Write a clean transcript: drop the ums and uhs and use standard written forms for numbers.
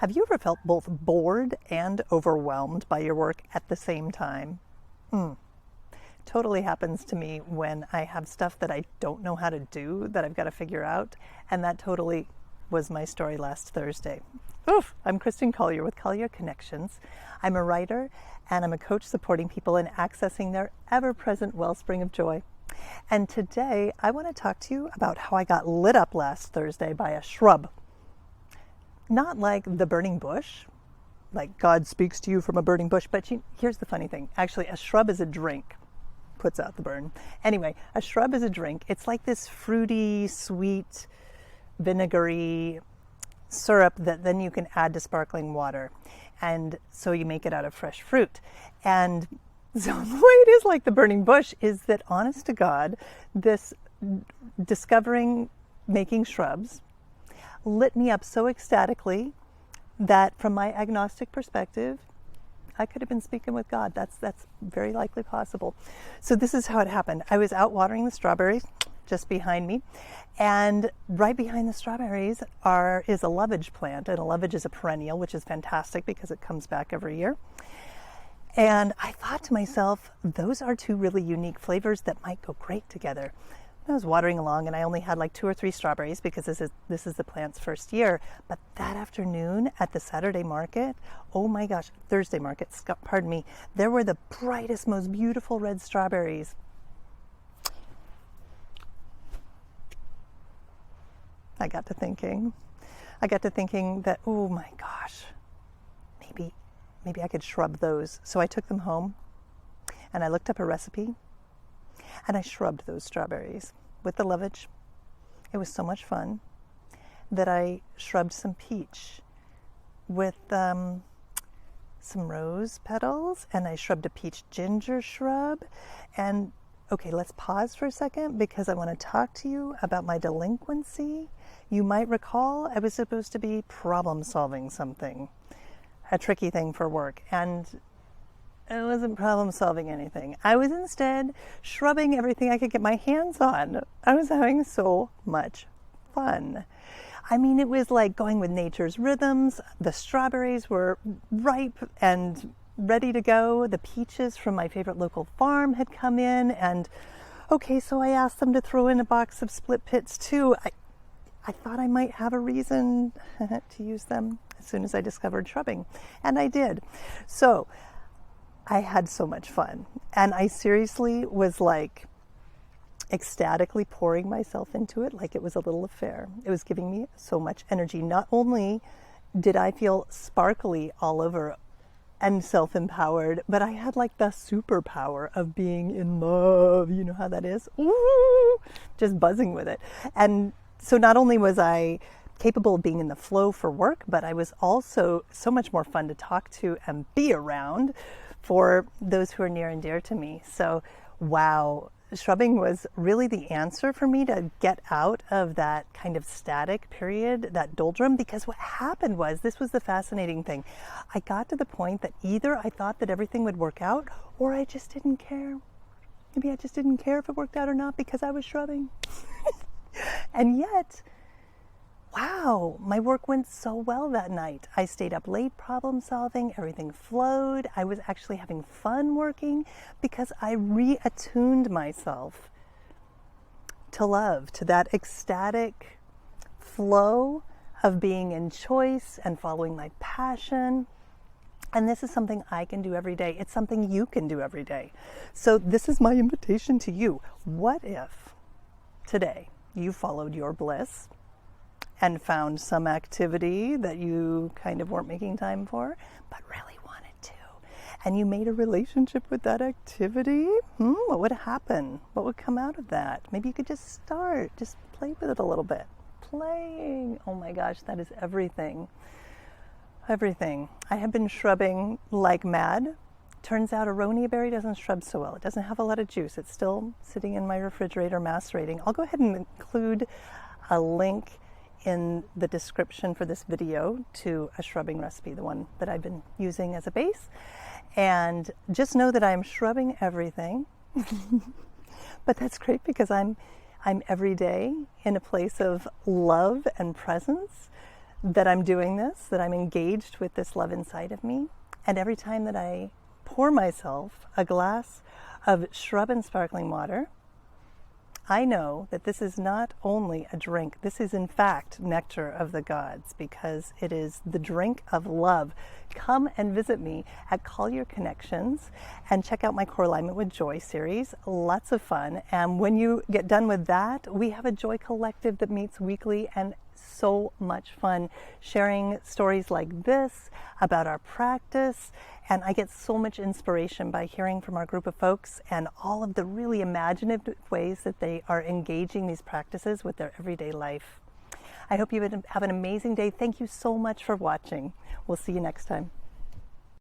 Have you ever felt both bored and overwhelmed by your work at the same time? Totally happens to me when I have stuff that I don't know how to do that I've got to figure out, and that totally was my story last Thursday. Oof! I'm Kristin Collier with Collier Connections. I'm a writer and I'm a coach supporting people in accessing their ever-present wellspring of joy. And today I want to talk to you about how I got lit up last Thursday by a shrub. Not like the burning bush, like God speaks to you from a burning bush, but here's the funny thing. Actually, a shrub is a drink. Puts out the burn. Anyway, a shrub is a drink. It's like this fruity, sweet, vinegary syrup that then you can add to sparkling water. And so you make it out of fresh fruit. And so the way it is like the burning bush is that, honest to God, this discovering making shrubs lit me up so ecstatically that from my agnostic perspective, I could have been speaking with God. That's very likely possible. So this is how it happened. I was out watering the strawberries just behind me, and right behind the strawberries is a lovage plant, and a lovage is a perennial, which is fantastic because it comes back every year. And I thought to myself, those are two really unique flavors that might go great together. I was watering along and I only had like 2 or 3 strawberries because this is the plant's first year. But that afternoon at the Saturday market, oh my gosh, Thursday market, pardon me, there were the brightest, most beautiful red strawberries. I got to thinking that, oh my gosh, maybe I could shrub those. So I took them home and I looked up a recipe. And I shrubbed those strawberries with the lovage. It was so much fun that I shrubbed some peach with some rose petals, and I shrubbed a peach ginger shrub. And okay, let's pause for a second because I want to talk to you about my delinquency. You might recall I was supposed to be problem solving something, a tricky thing for work, and I wasn't problem solving anything. I was instead shrubbing everything I could get my hands on. I was having so much fun. I mean, it was like going with nature's rhythms. The strawberries were ripe and ready to go. The peaches from my favorite local farm had come in, and okay, so I asked them to throw in a box of split pits too. I thought I might have a reason to use them as soon as I discovered shrubbing, and I did. So I had so much fun, and I seriously was like ecstatically pouring myself into it like it was a little affair. It was giving me so much energy. Not only did I feel sparkly all over and self-empowered, but I had like the superpower of being in love. You know how that is? Ooh, just buzzing with it. And so not only was I capable of being in the flow for work, but I was also so much more fun to talk to and be around for those who are near and dear to me. So, wow, shrubbing was really the answer for me to get out of that kind of static period, that doldrum, because what happened was, this was the fascinating thing. I got to the point that either I thought that everything would work out, or I just didn't care. Maybe I just didn't care if it worked out or not because I was shrubbing. And yet, wow, my work went so well that night. I stayed up late problem solving, everything flowed. I was actually having fun working because I reattuned myself to love, to that ecstatic flow of being in choice and following my passion. And this is something I can do every day. It's something you can do every day. So this is my invitation to you. What if today you followed your bliss and found some activity that you kind of weren't making time for, but really wanted to, and you made a relationship with that activity? What would happen? What would come out of that? Maybe you could just play with it a little bit. Playing, oh my gosh, that is everything. Everything. I have been shrubbing like mad. Turns out aronia berry doesn't shrub so well. It doesn't have a lot of juice. It's still sitting in my refrigerator macerating. I'll go ahead and include a link in the description for this video to a shrubbing recipe, the one that I've been using as a base. And just know that I'm shrubbing everything. But that's great because I'm every day in a place of love and presence that I'm doing this, that I'm engaged with this love inside of me. And every time that I pour myself a glass of shrub and sparkling water, I know that this is not only a drink, this is in fact nectar of the gods, because it is the drink of love. Come and visit me at Collier Connections and check out my Core Alignment with Joy series. Lots of fun. And when you get done with that, we have a Joy Collective that meets weekly, and so much fun sharing stories like this about our practice. And I get so much inspiration by hearing from our group of folks and all of the really imaginative ways that they are engaging these practices with their everyday life. I hope you have an amazing day. Thank you so much for watching. We'll see you next time.